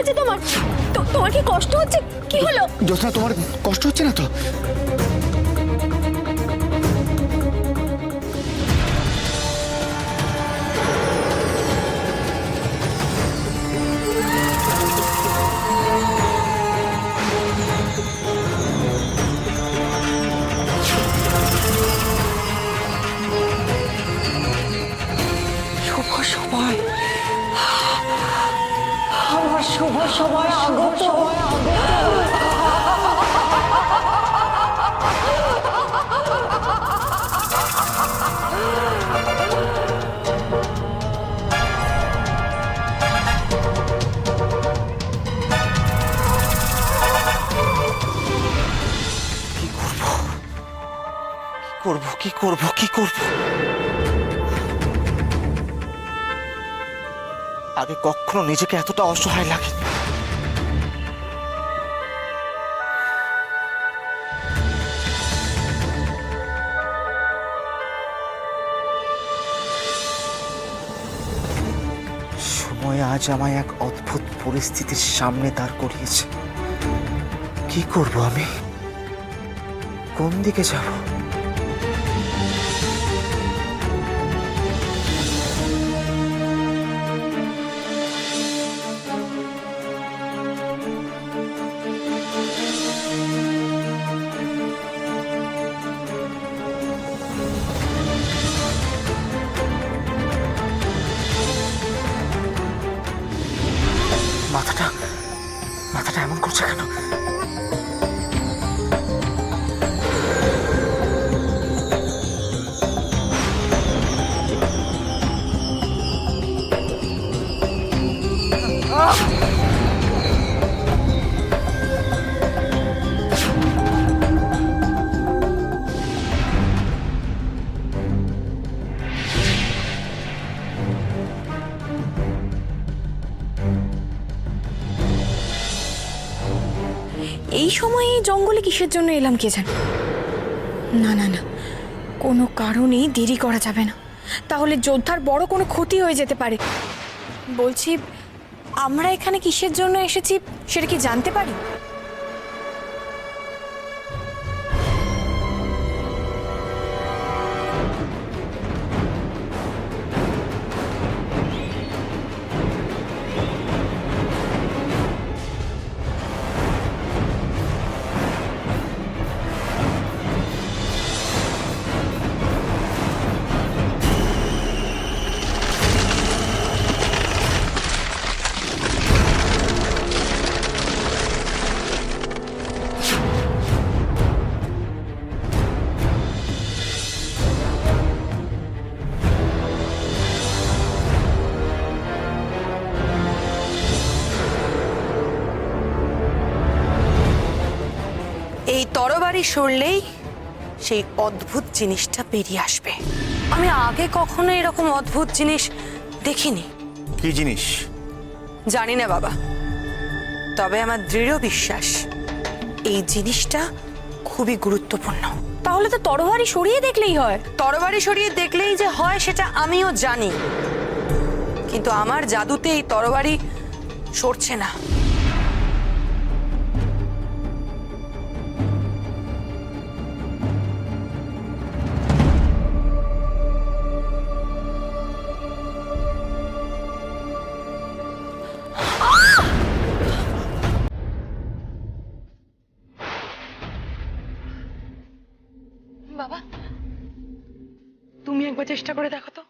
হয়েছে তোমার? তোমার কি কষ্ট হচ্ছে? কি হলো? জ্যোৎস্না, তোমার কষ্ট হচ্ছে না তো? শুভ সময়, আমার শুভ সময় আগত। কি করব? আগে কখনো নিজেকে এতটা অসহায় লাগে। সময় আজ আমায় এক অদ্ভুত পরিস্থিতির সামনে দাঁড় করিয়েছে। কি করব আমি? কোন দিকে যাব? মাথাটা এমন করছে কেন? এই সময়ে এই জঙ্গলে কিসের জন্য এলাম কে জানে। না না না, কোনো কারণেই দেরি করা যাবে না, তাহলে যোদ্ধার বড় কোনো ক্ষতি হয়ে যেতে পারে। বলছি, আমরা এখানে কিসের জন্য এসেছি সেটা কি জানতে পারি? এই তরবারি সরলেই সেই অদ্ভুত জিনিসটা বেরিয়ে আসবে। আমি আগে কখনো এরকম অদ্ভুত জিনিস দেখিনি। কি জিনিস? জানি না বাবা, তবে আমার দৃঢ় বিশ্বাস এই জিনিসটা খুবই গুরুত্বপূর্ণ। তাহলে তো তরবারি সরিয়ে দেখলেই হয়। তরবারি সরিয়ে দেখলেই যে হয় সেটা আমিও জানি, কিন্তু আমার জাদুতে এই তরবারি সরছে না। বাবা, তুমি একবার চেষ্টা করে দেখো তো।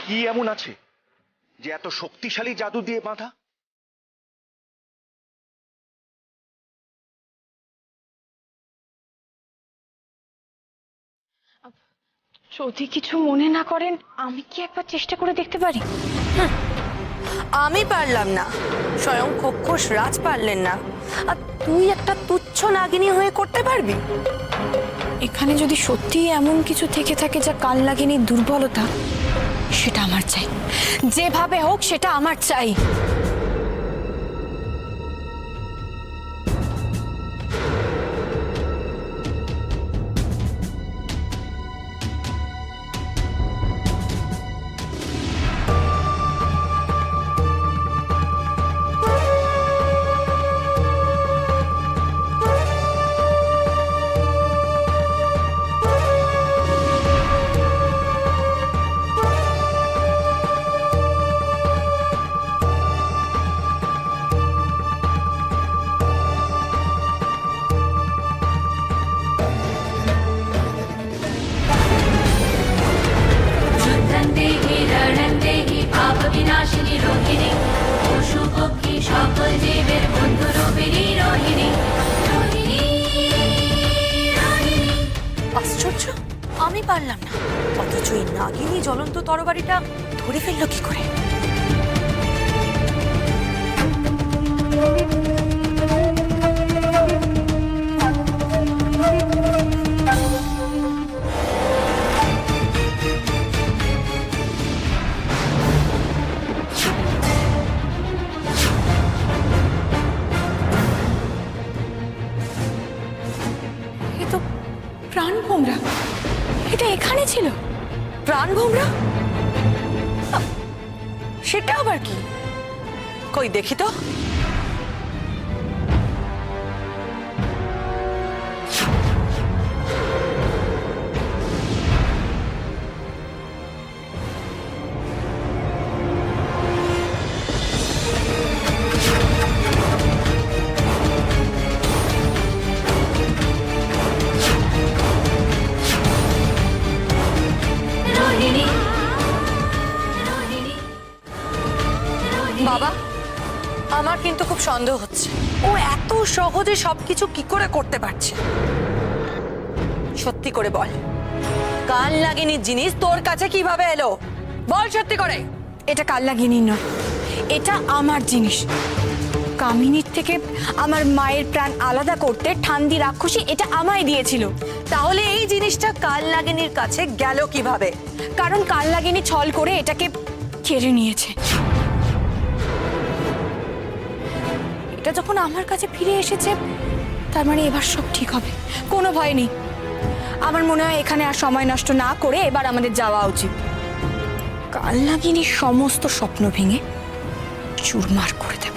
কি এমন আছে যে এত শক্তিশালী জাদু দিয়ে বাঁধা? যদি কিছু মনে না করেন, আমি কি একবার চেষ্টা করে দেখতে পারি? আমি পারলাম না, স্বয়ং খোক্ষস রাজ পারলেন না, আর তুই একটা তুচ্ছ নাগিনী হয়ে করতে পারবি? এখানে যদি সত্যি এমন কিছু থেকে থাকে যা কাল নাগিনীর দুর্বলতা, সেটা আমার চাই, যেভাবে হোক সেটা আমার চাই। দেহি রণং দেহি পাপ বিনাশিনী রোহিণী পশু পক্ষী সকল জীবের বন্ধু রূপিণী রোহিণী রোহিণী রোহিণী। আশ্চর্য, আমি পারলাম না, অথচ এই নাগিনী জ্বলন্ত তরবারিটা ধরে ফেললো কি করে? এ তো প্রাণভোমরা, এটা এখানে ছিল। প্রাণভোমরা? সেটা আবার কি? কই দেখি তো। রোহিণী রোহিণী। বাবা, আমার কিন্তু খুব সন্দেহ হচ্ছে, ও এত সহজে সবকিছু কি করে করতে পারছে। সত্যি করে বল, কাল লাগেনি জিনিস তোর কাছে কিভাবে এলো? বল সত্যি করে। এটা কালনাগিনীর নয়, এটা আমার জিনিস। কামিনীর থেকে আমার মায়ের প্রাণ আলাদা করতে ঠান্দি রাক্ষসী এটা আমায় দিয়েছিল। তাহলে এই জিনিসটা কাল লাগেনির কাছে গেল কিভাবে? কারণ কালনাগিনী ছল করে এটাকে কেড়ে নিয়েছে। এটা যখন আমার কাছে ফিরে এসেছে, তার মানে এবার সব ঠিক হবে, কোনো ভয় নেই। আমার মনে হয় এখানে আর সময় নষ্ট না করে এবার আমাদের যাওয়া উচিত। কালনাগিনীর সমস্ত স্বপ্ন ভেঙে চুরমার করে দেব।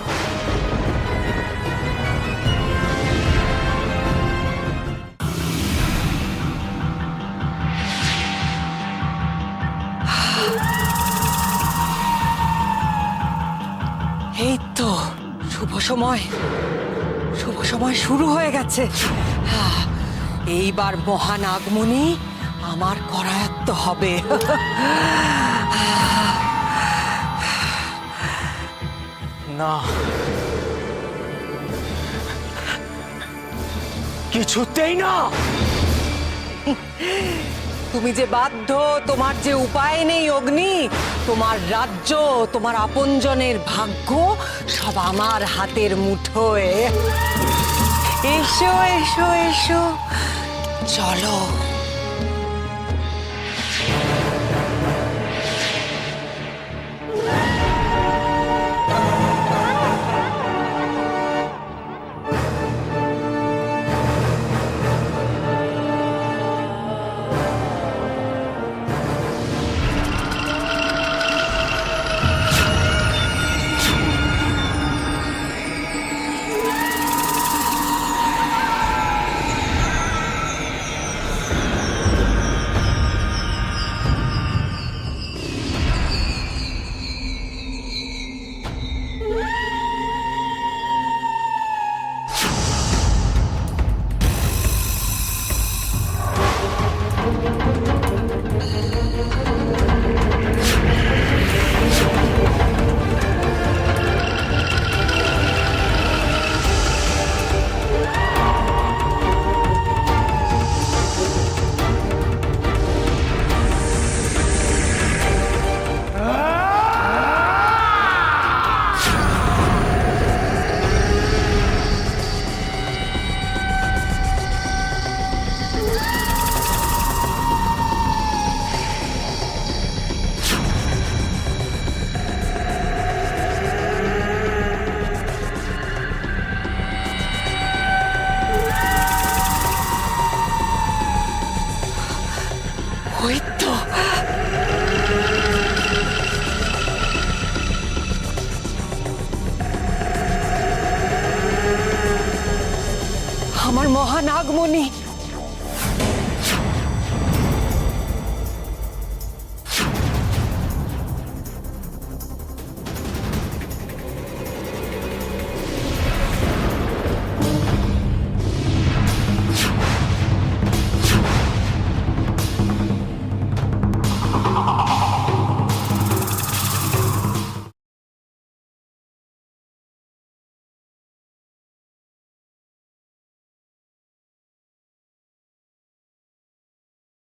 এই তো শুভ সময়, শুভ সময় শুরু হয়ে গেছে। এইবার মহান আগমনী আমার করায়ত্ত হবে। না, কিছুতেই না। তুমি যে বাধ্য, তোমার যে উপায় নেই অগ্নি। তোমার রাজ্য, তোমার আপনজনের ভাগ্য সব আমার হাতের মুঠোয়। এসো এসো এসো, চলো। মহানাগমণি